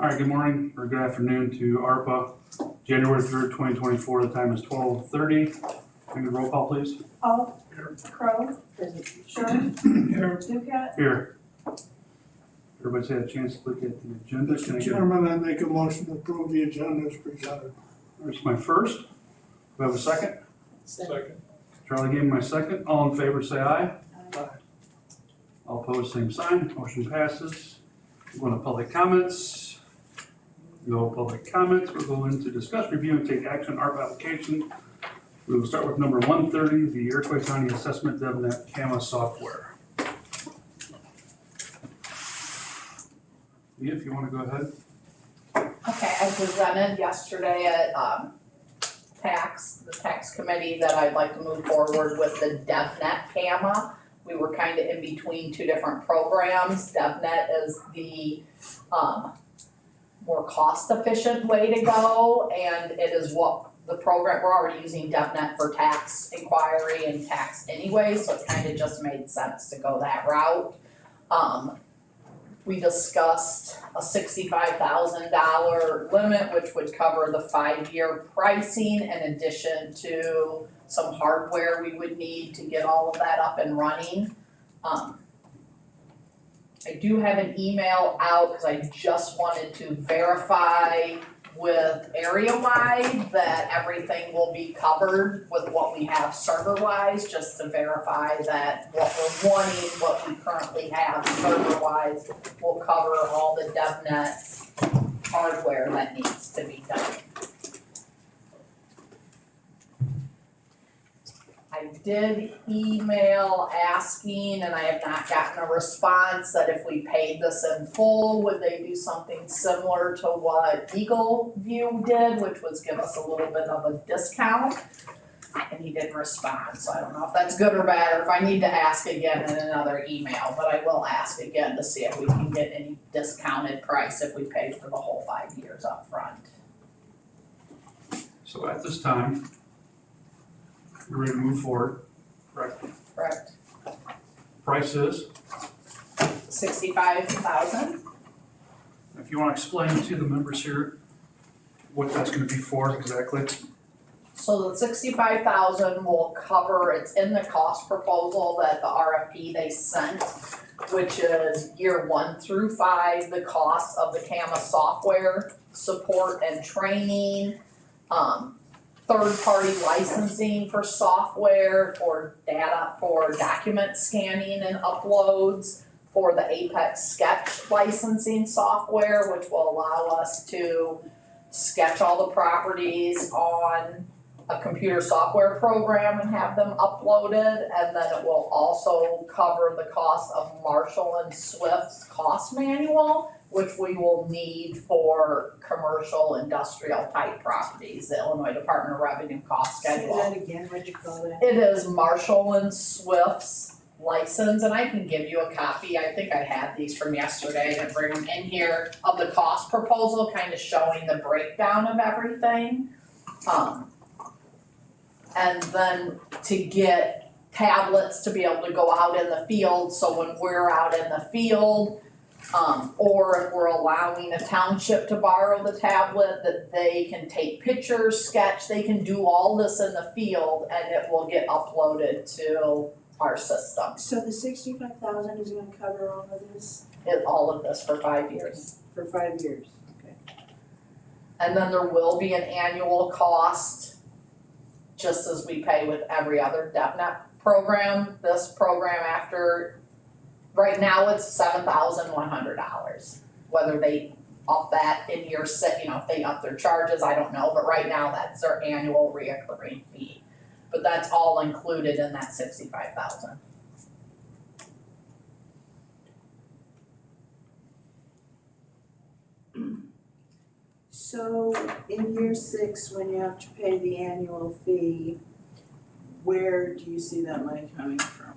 All right, good morning or good afternoon to ARPA, January 3rd, 2024. The time is 12:30. Can you roll call, please? Hall. Crowe. Sherman. Ducat. Here. Everybody's had a chance to look at the agenda. Can I Mr. get, Chairman, I make a motion to approve the agenda as presented. there's my first. Do I have a second? Second. Charlie gave me my second. All in favor, say aye. Aye. All opposed, same sign. Motion passes. We're going to public comments. No public comments. We're going to discuss, review, and take action on ARPA application. We will start with number 130, the Iroquois County Assessment DevNet CAMA software. Leah, if you want to go ahead. Okay, I presented yesterday at the tax committee that I'd like to move forward with the DevNet CAMA. We were kind of in between two different programs. DevNet is the more cost efficient way to go, and it is what the program, we're already using DevNet for tax inquiry and tax anyway, so it kind of just made sense to go that route. We discussed a $65,000 limit, which would cover the 5-year pricing in addition to some hardware we would need to get all of that up and running. I do have an email out because I just wanted to verify with area-wide that everything will be covered with what we have server-wise, just to verify that what we're wanting, what we currently have server-wise will cover all the DevNet hardware that needs to be done. I did email asking, and I have not gotten a response, that if we paid this in full, would they do something similar to what Eagle View did, which was give us a little bit of a discount? And he didn't respond, so I don't know if that's good or bad, or if I need to ask again in another email, but I will ask again to see if we can get any discounted price if we paid for the whole 5 years up front. So at this time, we're ready to move forward, correct? Correct. Price is, $65,000. if you want to explain to the members here what that's going to be for exactly. So the $65,000 will cover, it's in the cost proposal that the RFP they sent, which is year 1 through 5, the cost of the CAMA software, support and training, third-party licensing for software, for data, for document scanning and uploads, for the Apex Sketch licensing software, which will allow us to sketch all the properties on a computer software program and have them uploaded, and then it will also cover the cost of Marshall and Swift's cost manual, which we will need for commercial industrial type properties, the Illinois Department of Revenue cost schedule. Say that again, what'd you call that? It is Marshall and Swift's license, and I can give you a copy, I think I had these from yesterday, I didn't bring them in here, of the cost proposal, kind of showing the breakdown of everything. And then to get tablets to be able to go out in the field, so when we're out in the field, or if we're allowing a township to borrow the tablet, that they can take pictures, sketch, they can do all this in the field, and it will get uploaded to our system. So the $65,000 is gonna cover all of this All of this for 5 years. for 5 years? Okay. And then there will be an annual cost, just as we pay with every other DevNet program. This program after, right now it's $7,100. Whether they up that in year 6, if they up their charges, I don't know, but right now that's their annual reoccurring fee. But that's all included in that $65,000. So in year 6, when you have to pay the annual fee, where do you see that money coming from?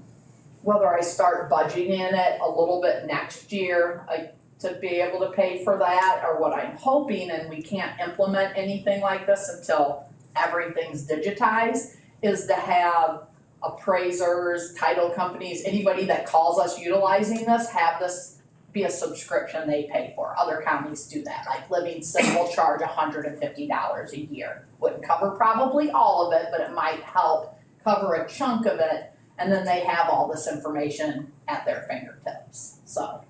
Whether I start budgeting in it a little bit next year, to be able to pay for that, or what I'm hoping, and we can't implement anything like this until everything's digitized, is to have appraisers, title companies, anybody that calls us utilizing this, have this be a subscription they pay for. Other counties do that, like Livingston will charge $150 a year. Wouldn't cover probably all of it, but it might help cover a chunk of it, and then they have all this information at their fingertips, so.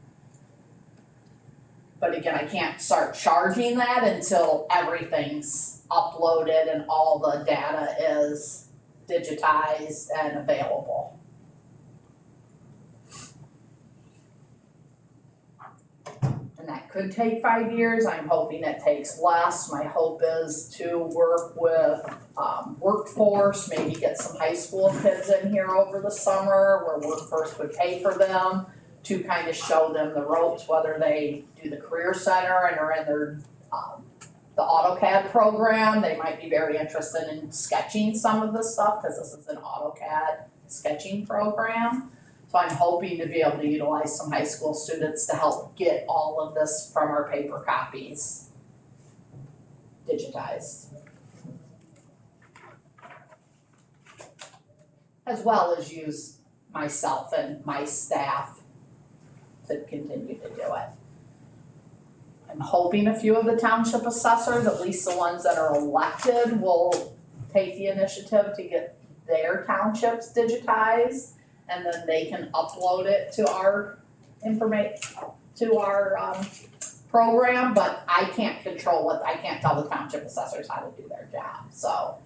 But again, I can't start charging that until everything's uploaded and all the data is digitized and available. And that could take 5 years, I'm hoping it takes less. My hope is to work with workforce, maybe get some high school kids in here over the summer where workforce would pay for them to kind of show them the ropes, whether they do the career center and are in their the AutoCAD program. They might be very interested in sketching some of this stuff because this is an AutoCAD sketching program. So I'm hoping to be able to utilize some high school students to help get all of this from our paper copies digitized. As well as use myself and my staff to continue to do it. I'm hoping a few of the township assessors, at least the ones that are elected, will take the initiative to get their townships digitized, and then they can upload it to our program, but I can't control I can't tell the township assessors how to do their job, so.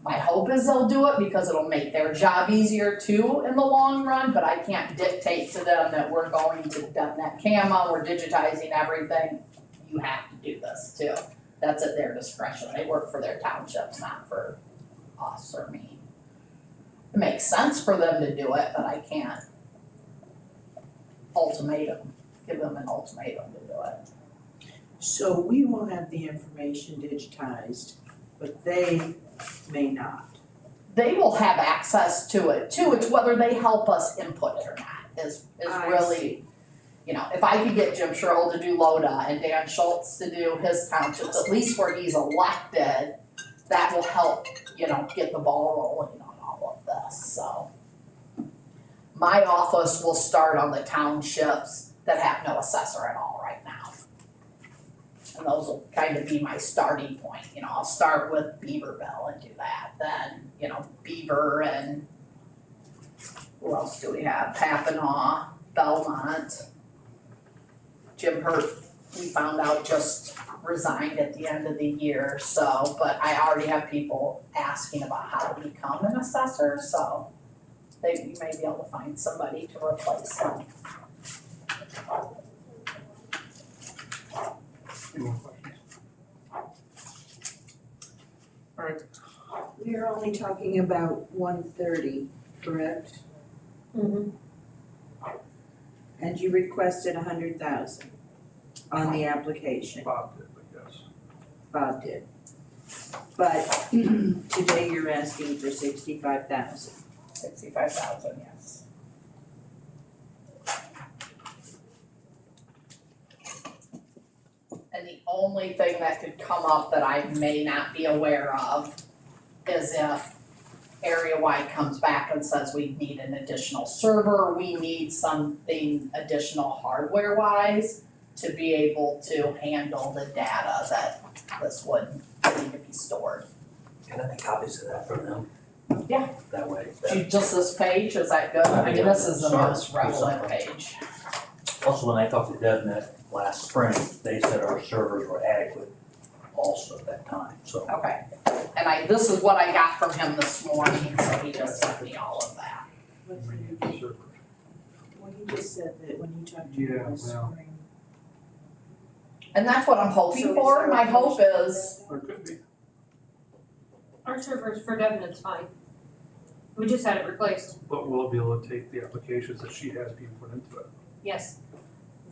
My hope is they'll do it because it'll make their job easier too in the long run, but I can't dictate to them that we're going to DevNet CAMA, we're digitizing everything. You have to do this too. That's at their discretion. They work for their townships, not for us or me. It makes sense for them to do it, but I can't give them an ultimatum to do it. So we will have the information digitized, but they may not. They will have access to it too, it's whether they help us input it or not, is really, you know, if I could get Jim Sherrill to do LODA and Dan Schultz to do his townships, at least where he's elected, that will help, you know, get the ball rolling on all of this, so. My office will start on the townships that have no assessor at all right now. And those will kind of be my starting point, you know, I'll start with Beaverville and do that, then, you know, Beaver and who else do we have, Pappanaw, Belmont. Jim Hurt, we found out just resigned at the end of the year, so, but I already have people asking about how to become an assessor, so you may be able to find somebody to replace them. Any more questions? All right, We are only talking about 130, correct? Mm-hmm. And you requested 100,000 on the application. Bob did, I guess. Bob did. But today you're asking for 65,000. 65,000, yes. And the only thing that could come up that I may not be aware of is if Area Wide comes back and says we need an additional server, we need something additional hardware wise to be able to handle the data that this would need to be stored. Can I make copies of that from them? Yeah. That way. Just this page, is that good? I mean, this is the Sorry. most relevant page. Also, when I talked to DevNet last spring, they said our servers were adequate also at that time, so. Okay, and this is what I got from him this morning, so he just sent me all of that. What's We it? need the server. Well, he just said that when he talked to you Yeah, last well. spring. And that's what I'm hoping So for, is my there a hope motion? is, Or it could be. Our servers for DevNet's fine. We just had it replaced, But we'll be able to take the applications that she has being put into it. yes.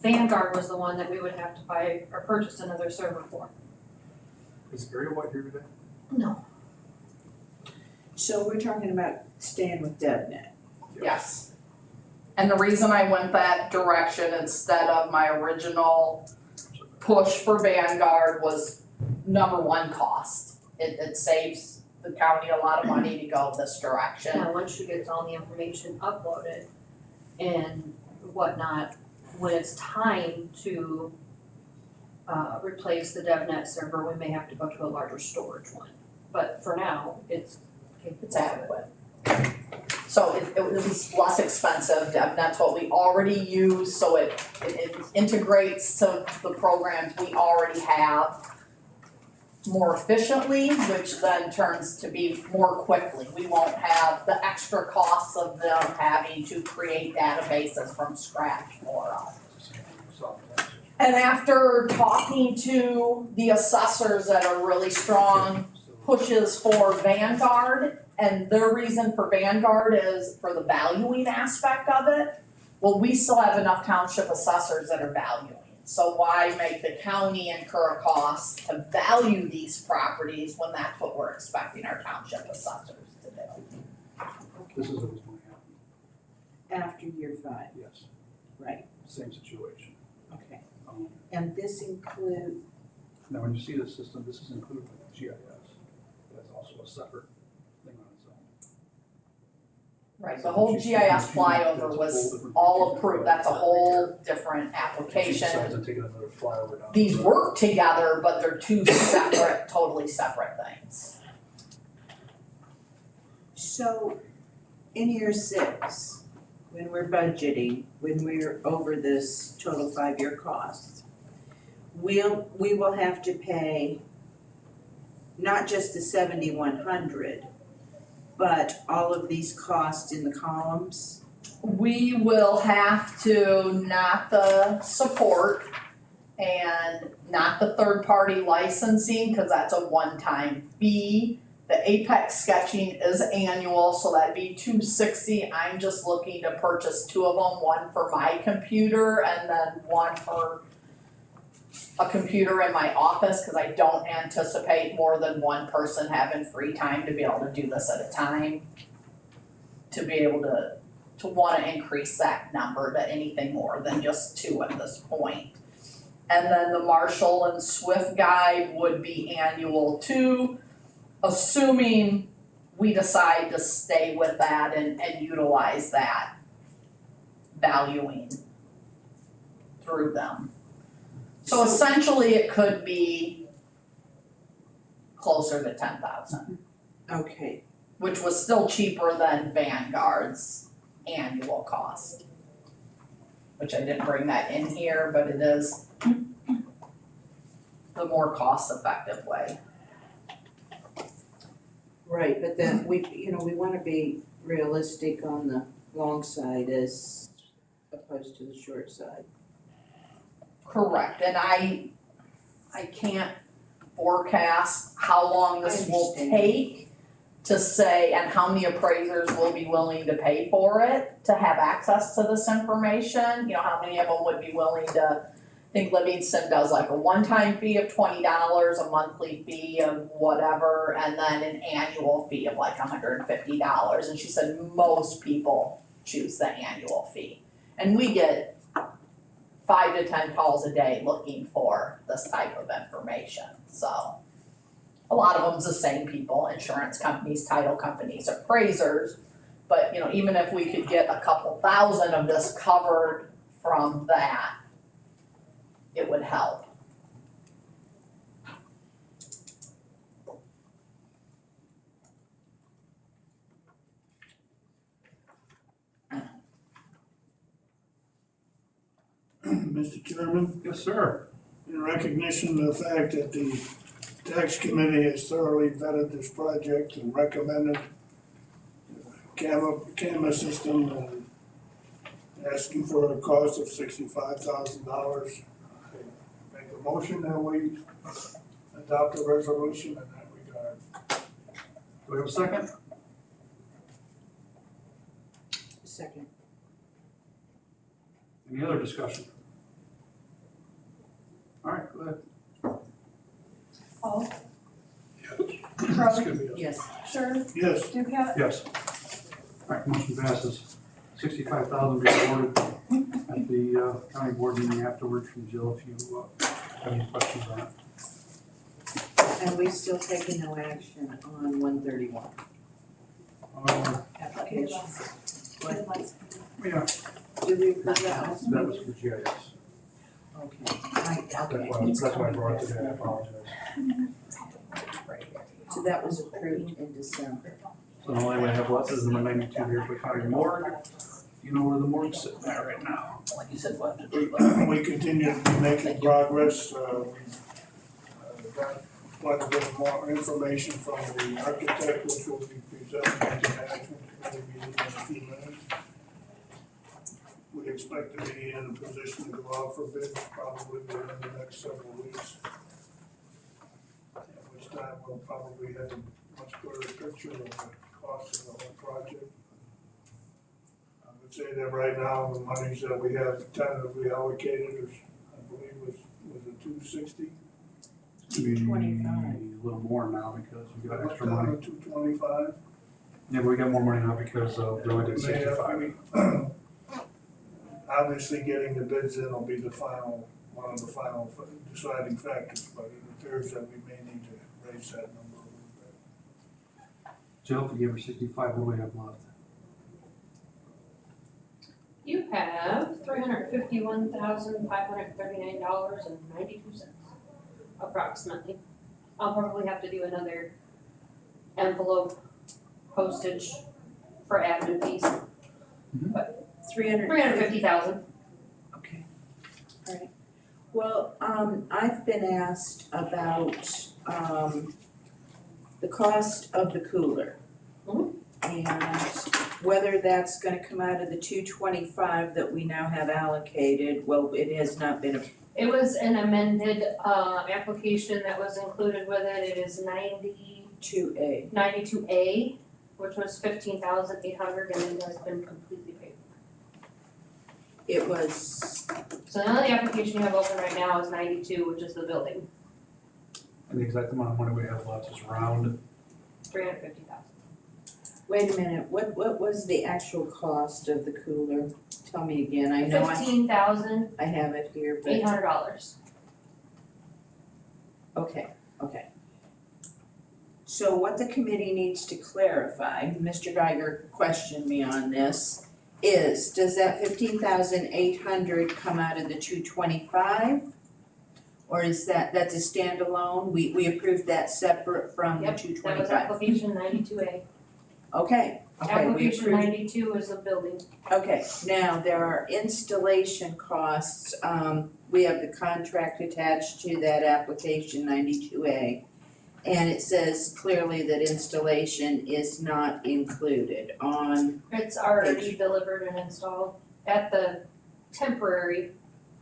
Vanguard was the one that we would have to buy or purchase another server for. Is Area Wide here today? No. So we're talking about staying with DevNet. yes. And the reason I went that direction instead of my original push for Vanguard was number one, cost. It saves the county a lot of money to go this direction. Now, once she gets all the information uploaded and whatnot, when it's time to replace the DevNet server, we may have to go to a larger storage one. But for now, it's adequate. So it would be less expensive, that's what we already use, so it integrates to the programs we already have more efficiently, which then turns to be more quickly. We won't have the extra costs of them having to create databases from scratch for us. And after talking to the assessors that are really strong pushes for Vanguard, and their reason for Vanguard is for the valuing aspect of it. Well, we still have enough township assessors that are valuing. So why make the county incur costs to value these properties when that's what we're expecting our township assessors to do? This is what's going to happen, After year 5, yes, right, same situation. okay. Um, And this include, Now, when you see the system, this is included with the GIS. That's also a separate thing on its own. Right, the whole GIS flyover was all approved, that's a whole different She application. decides to take another flyover down. These work together, but they're two separate, totally separate things. so in year 6, when we're budgeting, when we're over this total 5-year cost, we will have to pay not just the 7,100, but all of these costs in the columns. We will have to, not the support and not the third-party licensing, cause that's a one-time fee. The Apex sketching is annual, so that'd be $260. I'm just looking to purchase 2 of them, one for my computer and then one for a computer in my office, cause I don't anticipate more than one person having free time to be able to do this at a time. To be able to wanna increase that number to anything more than just 2 at this point. And then the Marshall and Swift guide would be annual too, assuming we decide to stay with that and utilize that valuing through them. So essentially it could be closer to 10,000, Okay, which was still cheaper than Vanguard's annual cost. Which I didn't bring that in here, but it is the more cost-effective way. right, but then we wanna be realistic on the long side as opposed to the short side. Correct, and I can't forecast how long this will understand. take to say, and how many appraisers will be willing to pay for it, to have access to this information, how many of them would be willing to, I think Livingston does like a one-time fee of $20, a monthly fee of whatever, and then an annual fee of like $150, and she said most people choose the annual fee. And we get 5 to 10 calls a day looking for this type of information, so. A lot of them's the same people, insurance companies, title companies, appraisers, but even if we could get a couple thousand of this covered from that, it would help. Mr. Chairman, Yes, sir. in recognition of the fact that the tax committee has thoroughly vetted this project and recommended camera system and asking for a cost of $65,000. Make a motion that we adopt a resolution in that regard. Do we have a second? Second. Any other discussion? All right, go ahead. Paul, It's gonna be a- Yes. Sure, Yes, Ducat, Yes. All right, motion passes. 65,000 be awarded at the county board meeting afterwards from Jill if you have any questions on it. And we still taking no action on 131 Uh, application. Yeah, Did we approve that That also? was for GIS. Okay, That's why I brought it today, I apologize. so that was approved in December. So the only way I have left is number 92 here for county morgue. You know where the morgue's sitting at right now. Like you said, what? We continue to be making progress, got quite a bit more information from the architect, which will be presented at the management committee meeting in a few minutes. We expect to be in a position to go out for bids probably within the next several weeks. At which time we'll probably have a much clearer picture of the cost of the whole project. I would say that right now, the monies that we have tentatively allocated is, I believe was it 260? Maybe 225. a little more now because we got extra money. 225? Yeah, but we got more money now because of the way did 65. Obviously, getting the bids in will be the final, one of the final deciding factors, but it appears that we may need to raise that number a little bit. Jill, if we gave her 65, what do we have left? You have $351,539.92 approximately. I'll probably have to do another envelope postage for admin fees, but 350,000. Okay, all right. Well, I've been asked about, the cost of the cooler. Mhm. And whether that's gonna come out of the 225 that we now have allocated. Well, it has not been, It was an amended, application that was included with it. It is 2A. 92A, which was 15,800, and it has been completely paid It was, for. So the only application you have open right now is 92, which is the building, And the exact amount of money we have left is round. 350,000. wait a minute, what was the actual cost of the cooler? Tell me again, I know I have it here, but, $15,800. okay. So what the committee needs to clarify, Mr. Geiger questioned me on this, is does that 15,800 come out of the 225? Or is that's a standalone? We approved that separate from the Yep, 225? That was application 92A. Okay, we Application approved. 92 is a building. Okay, now there are installation costs, we have the contract attached to that application 92A. And it says clearly that installation is not included on, It's already delivered and installed at the temporary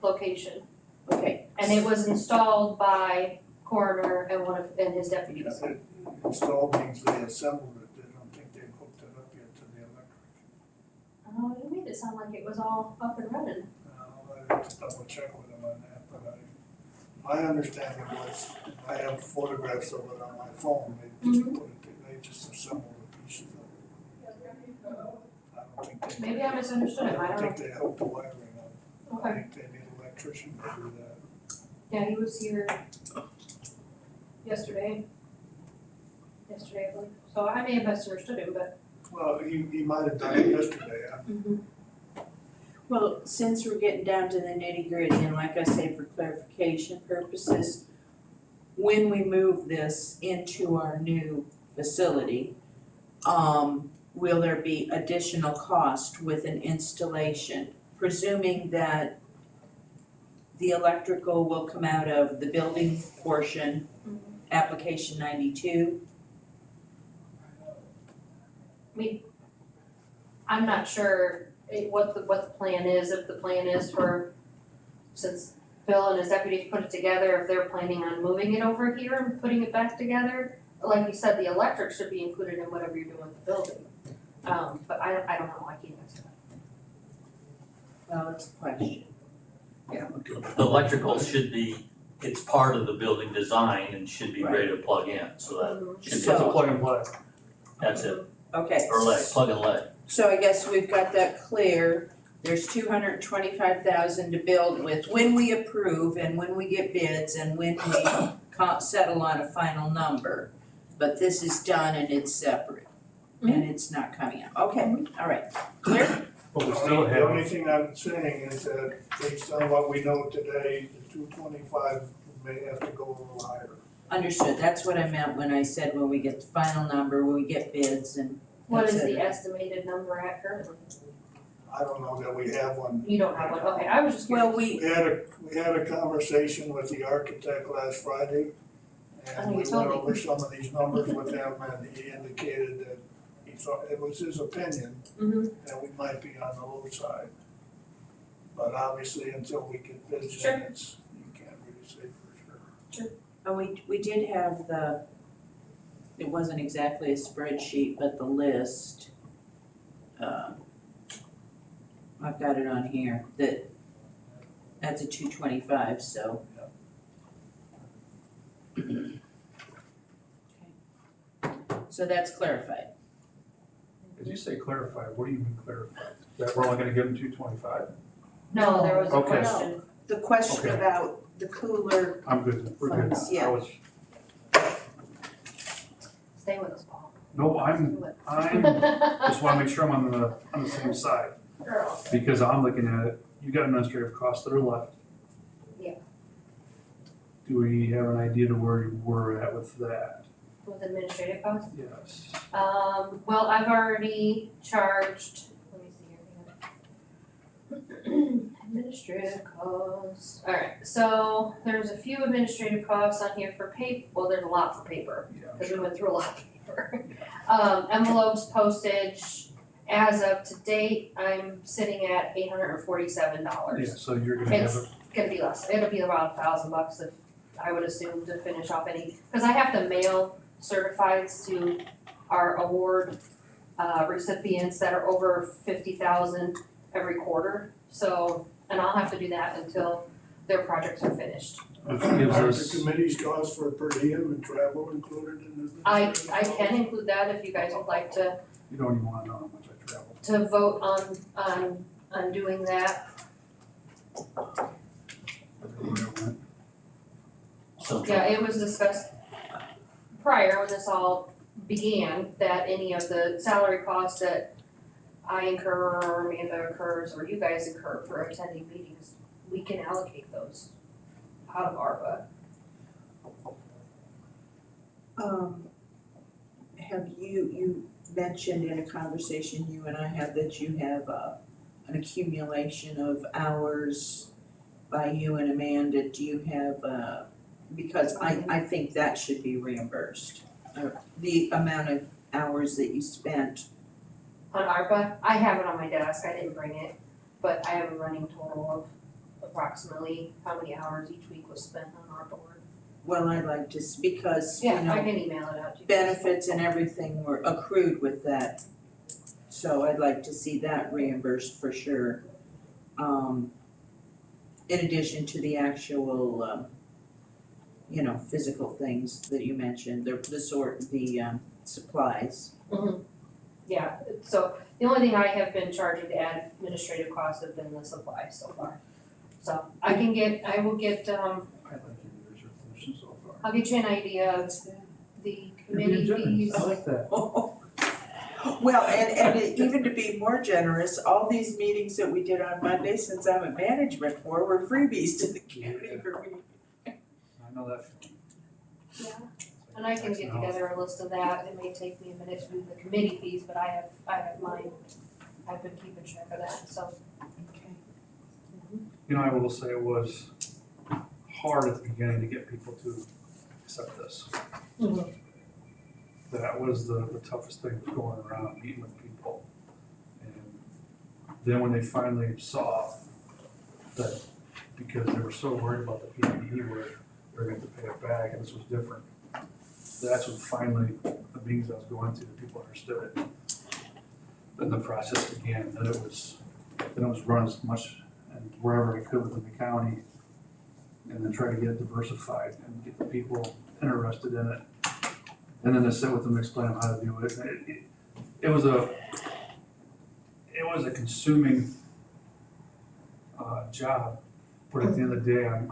location. okay. And it was installed by coroner and his deputies. Installed means they assembled it, I don't think they've hooked it up yet to the electric. Oh, you made it sound like it was all up and running. I have to double check with them on that, but my understanding was, I have photographs of it on my phone, they just put it, they just assembled the pieces of it. I don't think they. Maybe I misunderstood him, I I don't don't think they hooked the wiring up. I Okay. think they need an electrician to do that. Yeah, he was here yesterday. I believe. So I may have misunderstood him, but. Well, he might have done it yesterday, Well, since we're getting down to the nitty gritty, and like I say, for clarification purposes, when we move this into our new facility, will there be additional cost with an installation? Presuming that the electrical will come out of the building portion, application 92? I'm not sure what the plan is, if the plan is for, since Bill and his deputies put it together, if they're planning on moving it over here and putting it back together. Like you said, the electric should be included in whatever you're doing with the building. But I don't know, I can't answer that. Well, it's a question. The electrical should be, it's part of the building design and should be ready to plug in, so that should It's be, a plug and play. that's it, Okay. or plug and lay. So I guess we've got that clear. There's 225,000 to build with when we approve and when we get bids and when we settle on a final number. But this is done and it's separate and it's not coming out. Okay, all right, clear? But we still The only have, thing I'm saying is that based on what we know today, the 225 may have to go a little higher. Understood, that's what I meant when I said when we get the final number, when we get bids and. What is et the cetera. estimated number at currently? I don't know that we have one. You don't have one, okay, I was just curious. Well, We had a conversation with the architect last Friday, Oh, and you we told went me. over some of these numbers with him, and he indicated that he thought, it was his opinion, Mhm. that we might be on the low side. But obviously, until we get bids Sure. in, it's, you can't really say for sure. And we did have it wasn't exactly a spreadsheet, but the list. I've got it on here, that's a 225, so. Okay. So that's clarified. did you say clarified? What do you mean clarified? That we're only gonna give them 225? No, there was a Okay. question. The question Okay. about the cooler, I'm good, we're good. Funds, yeah. I was, Stay with us, Paul. no, I'm just wanna make sure I'm on the same side. Girl. Because I'm looking at it, you got administrative costs that are left. Yeah. Do we have an idea to where we're at with that? With administrative costs? Yes. Well, I've already charged, let me see here. Administrative costs, alright, so there's a few administrative costs on here for well, there's a lot for paper, Yeah. cause we went through a lot of paper. Envelopes, postage, as of to date, I'm sitting at $847. Yeah, so you're gonna have It's gonna be less, it'll be around $1,000 if, I would assume, to finish off any, cause I have to mail certifieds to our award recipients that are over 50,000 every quarter, so, and I'll have to do that until their projects are finished. which gives Are us, the committee's costs for per diem and travel included in the? I can include that if you guys would like to you don't even wanna know how much I travel. vote on doing that. So, Yeah, it was discussed prior when this all began, that any of the salary costs that I incur or Amanda incurs or you guys incur for attending meetings, we can allocate those out of ARPA. have you mentioned in a conversation you and I had that you have an accumulation of hours by you and Amanda, do you have because I think that should be reimbursed. The amount of hours that you spent. On ARPA, I have it on my desk, I didn't bring it, but I have a running total of approximately how many hours each week was spent on ARPA work. Well, I'd like to, because, you Yeah, I know, can email it out to you. benefits and everything were accrued with that. So I'd like to see that reimbursed for sure. In addition to the actual, physical things that you mentioned, the supplies. Yeah, so the only thing I have been charging to add administrative costs have been the supplies so far. So I will get, I like your resolution so far. I'll get you an idea of the You're being committee generous. fees. I like that. Well, and even to be more generous, all these meetings that we did on Monday, since I'm in management for, were freebies to the county for me. I know that feeling. Yeah, and I can get together a list of that, it may take me a minute to do the committee fees, but I have mine, I've been keeping track of that, so. Okay. You know, I will say it was hard at the beginning to get people to accept this. That was the toughest thing, was going around meeting with people. And then when they finally saw that, because they were so worried about the PPE where they were going to pay it back and this was different, that's when finally the meetings I was going to, people understood it. Then the process began, then it was run as much and wherever I could within the county, and then try to get it diversified and get the people interested in it. And then to sit with them, explain them how to do it. It was a consuming job, but at the end of the day, I'm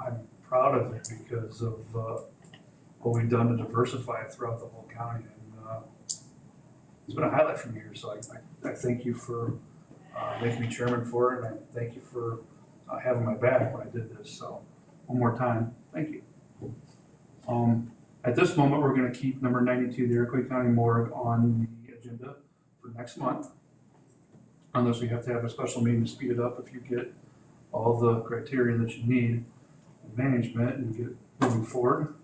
proud of it because of what we've done to diversify it throughout the whole county. And it's been a highlight for me here, so I thank you for making me chairman for it, and I thank you for having my back when I did this, so, one more time, thank you. At this moment, we're gonna keep number 92, the Iroquois County Morgue, on the agenda for next month. Unless we have to have a special meeting to speed it up if you get all the criteria that you need in management and get moving forward.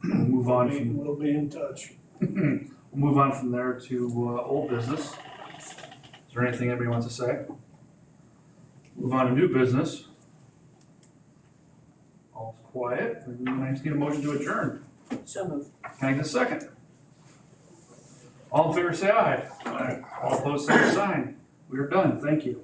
We'll move on from We'll be in touch. We'll move on from there to old business. Is there anything anybody wants to say? Move on to new business. All's quiet, and I just need a motion to adjourn. So moved. Can I get a second? All in favor, say aye. Aye. All opposed, say sign. We are done, thank you.